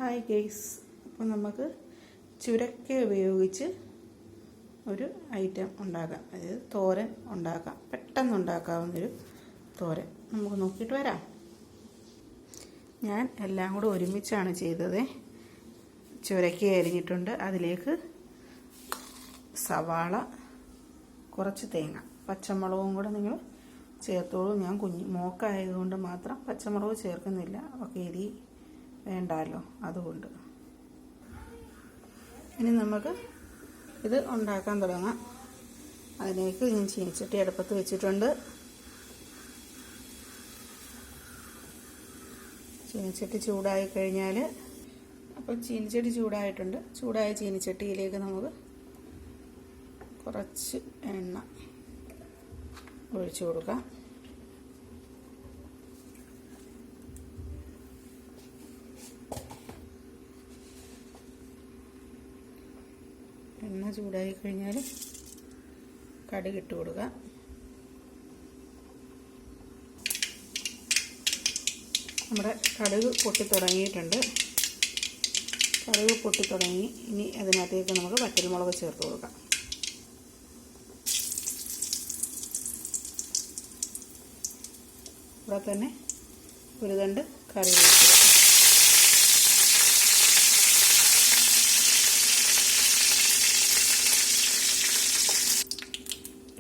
Hi guys, അപ്പോൾ നമുക്ക് ചുരക്ക ഉപയോഗിച്ച് ഒരു ഐറ്റം ഉണ്ടാക്കാം. അതായത് തോരൻ ഉണ്ടാക്കാം. പെട്ടെന്ന് ഉണ്ടാക്കാവുന്നൊരു തോരൻ. നമുക്ക് നോക്കിയിട്ട് വരാം. ഞാൻ എല്ലാം കൂടെ ഒരുമിച്ചാണ് ചെയ്തത്. ചുരക്ക അരിഞ്ഞിട്ടുണ്ട്. അതിലേക്ക് സവാള, കുറച്ച് തേങ്ങ, പച്ചമുളകും കൂടെ നിങ്ങൾ ചേർത്തോളൂ. ഞാൻ മോക്കായതുകൊണ്ട് മാത്രം പച്ചമുളക് ചേർക്കുന്നില്ല. ഒക്കെ എരി വേണ്ടല്ലോ, അതുകൊണ്ട്. ഇനി നമുക്ക് ഇത് ഉണ്ടാക്കാൻ തുടങ്ങാം. അതിലേക്ക് ഞാൻ ചീനിച്ചട്ടി അടുപ്പത്ത് വെച്ചിട്ടുണ്ട്. ചീനിച്ചട്ടി ചൂടായി കഴിഞ്ഞാൽ, അപ്പോൾ ചീനിച്ചട്ടി ചൂടായിട്ടുണ്ട്. ചൂടായ ചീനിച്ചട്ടിയിലേക്ക് നമുക്ക് കുറച്ച് എണ്ണ ഒഴിച്ചു കൊടുക്കാം. എണ്ണ ചൂടായി കഴിഞ്ഞാൽ കടുക് ഇട്ട് കൊടുക്കുക. നമ്മുടെ കടുക് പൊട്ടിത്തുടങ്ങിയിട്ടുണ്ട്. കടുക് പൊട്ടിത്തുടങ്ങി. ഇനി അതിനകത്തേക്ക് നമുക്ക് വറ്റൽമുളക് ചേർത്ത് കൊടുക്കാം. ഇവിടെ തന്നെ ഒരു തണ്ട് കറിവേപ്പില.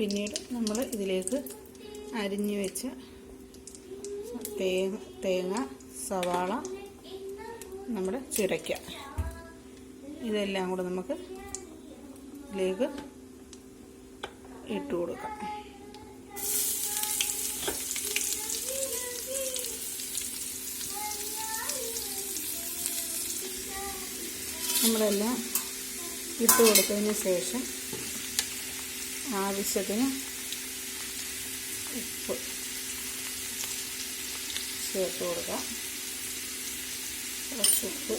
പിന്നീട് നമ്മൾ ഇതിലേക്ക് അരിഞ്ഞു വെച്ച തേങ്ങ, സവാള, നമ്മുടെ ചുരക്ക, ഇതെല്ലാം കൂടെ നമുക്ക് ഇതിലേക്ക് ഇട്ട് കൊടുക്കാം. നമ്മളെല്ലാം ഇട്ട് കൊടുത്തതിന് ശേഷം ആവശ്യത്തിന് ഉപ്പ് ചേർത്ത് കൊടുക്കാം. കുറച്ച് ഉപ്പ്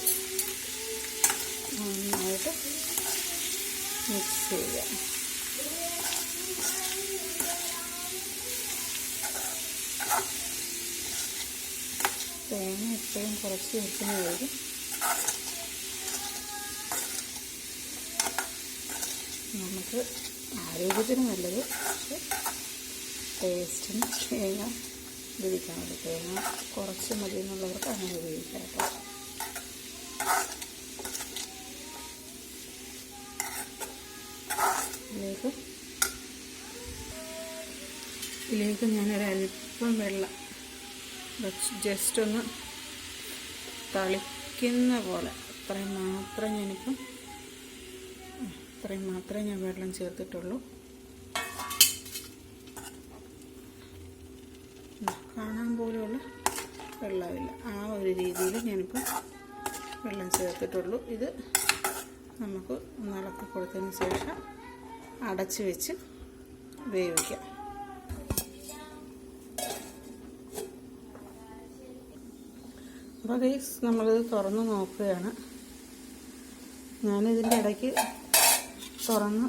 നന്നായിട്ട് മിക്സ് ചെയ്യുക. തേങ്ങ എപ്പോഴും കുറച്ച് വെക്കുന്നതായിരിക്കും നമുക്ക് ആരോഗ്യത്തിന് നല്ലത്. പക്ഷെ ടേസ്റ്റിന് തേങ്ങ ഉപയോഗിക്കാൻ മതി. തേങ്ങ കുറച്ച് മതി എന്നുള്ളവർക്ക് അങ്ങനെ ഉപയോഗിക്കാം കേട്ടോ. ഇതിലേക്ക് ഞാനൊരല്പം വെള്ളം ജസ്റ്റ് ഒന്ന് തളിക്കുന്ന പോലെ, അത്രയും മാത്രമേ ഞാൻ വെള്ളം ചേർത്തിട്ടുള്ളൂ. കാണാൻ പോലെയുള്ള വെള്ളമില്ല. ആ ഒരു രീതിയിൽ ഞാനിപ്പോൾ വെള്ളം ചേർത്തിട്ടുള്ളൂ. ഇത് നമുക്ക് ഒന്ന് ഇളക്കി കൊടുത്തതിന് ശേഷം അടച്ച് വെച്ച് വേവിക്കാം. അപ്പോൾ ഗൈസ്, നമ്മളിത് തുറന്ന് നോക്കുകയാണ്. ഞാനിതിൻ്റെ ഇടയ്ക്ക് തുറന്ന്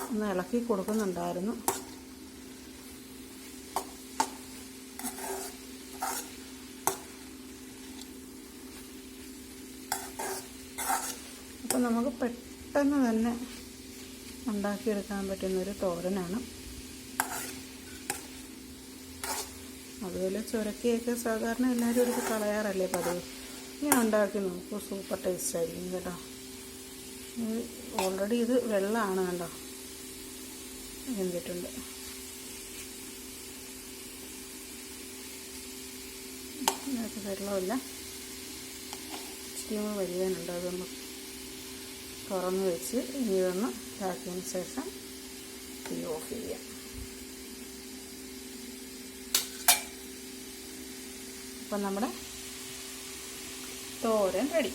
ഒന്ന് ഇളക്കി കൊടുക്കുന്നുണ്ടായിരുന്നു. അപ്പോൾ നമുക്ക് പെട്ടെന്ന് തന്നെ ഉണ്ടാക്കിയെടുക്കാൻ പറ്റുന്നൊരു തോരനാണ്. അതുപോലെ ചുരക്കയൊക്കെ സാധാരണ എല്ലാവരും എടുത്ത് കളയാറല്ലേ പതിവ്. ഇങ്ങനെ ഉണ്ടാക്കി നോക്കൂ, സൂപ്പർ ടേസ്റ്റ് ആയിരിക്കും കേട്ടോ. ഓൾറെഡി ഇത് വെള്ളമാണ് കണ്ടോ, വെന്തിട്ടുണ്ട്. ഇതിനകത്ത് വെള്ളമില്ല, ഇച്ചിരി വരികാനുണ്ട്. അതൊന്ന് തുറന്ന് വെച്ച് ഇനി ഇതൊന്ന് ഇതാക്കിയതിന് ശേഷം തീ ഓഫ് ചെയ്യാം. അപ്പം നമ്മുടെ തോരൻ റെഡി.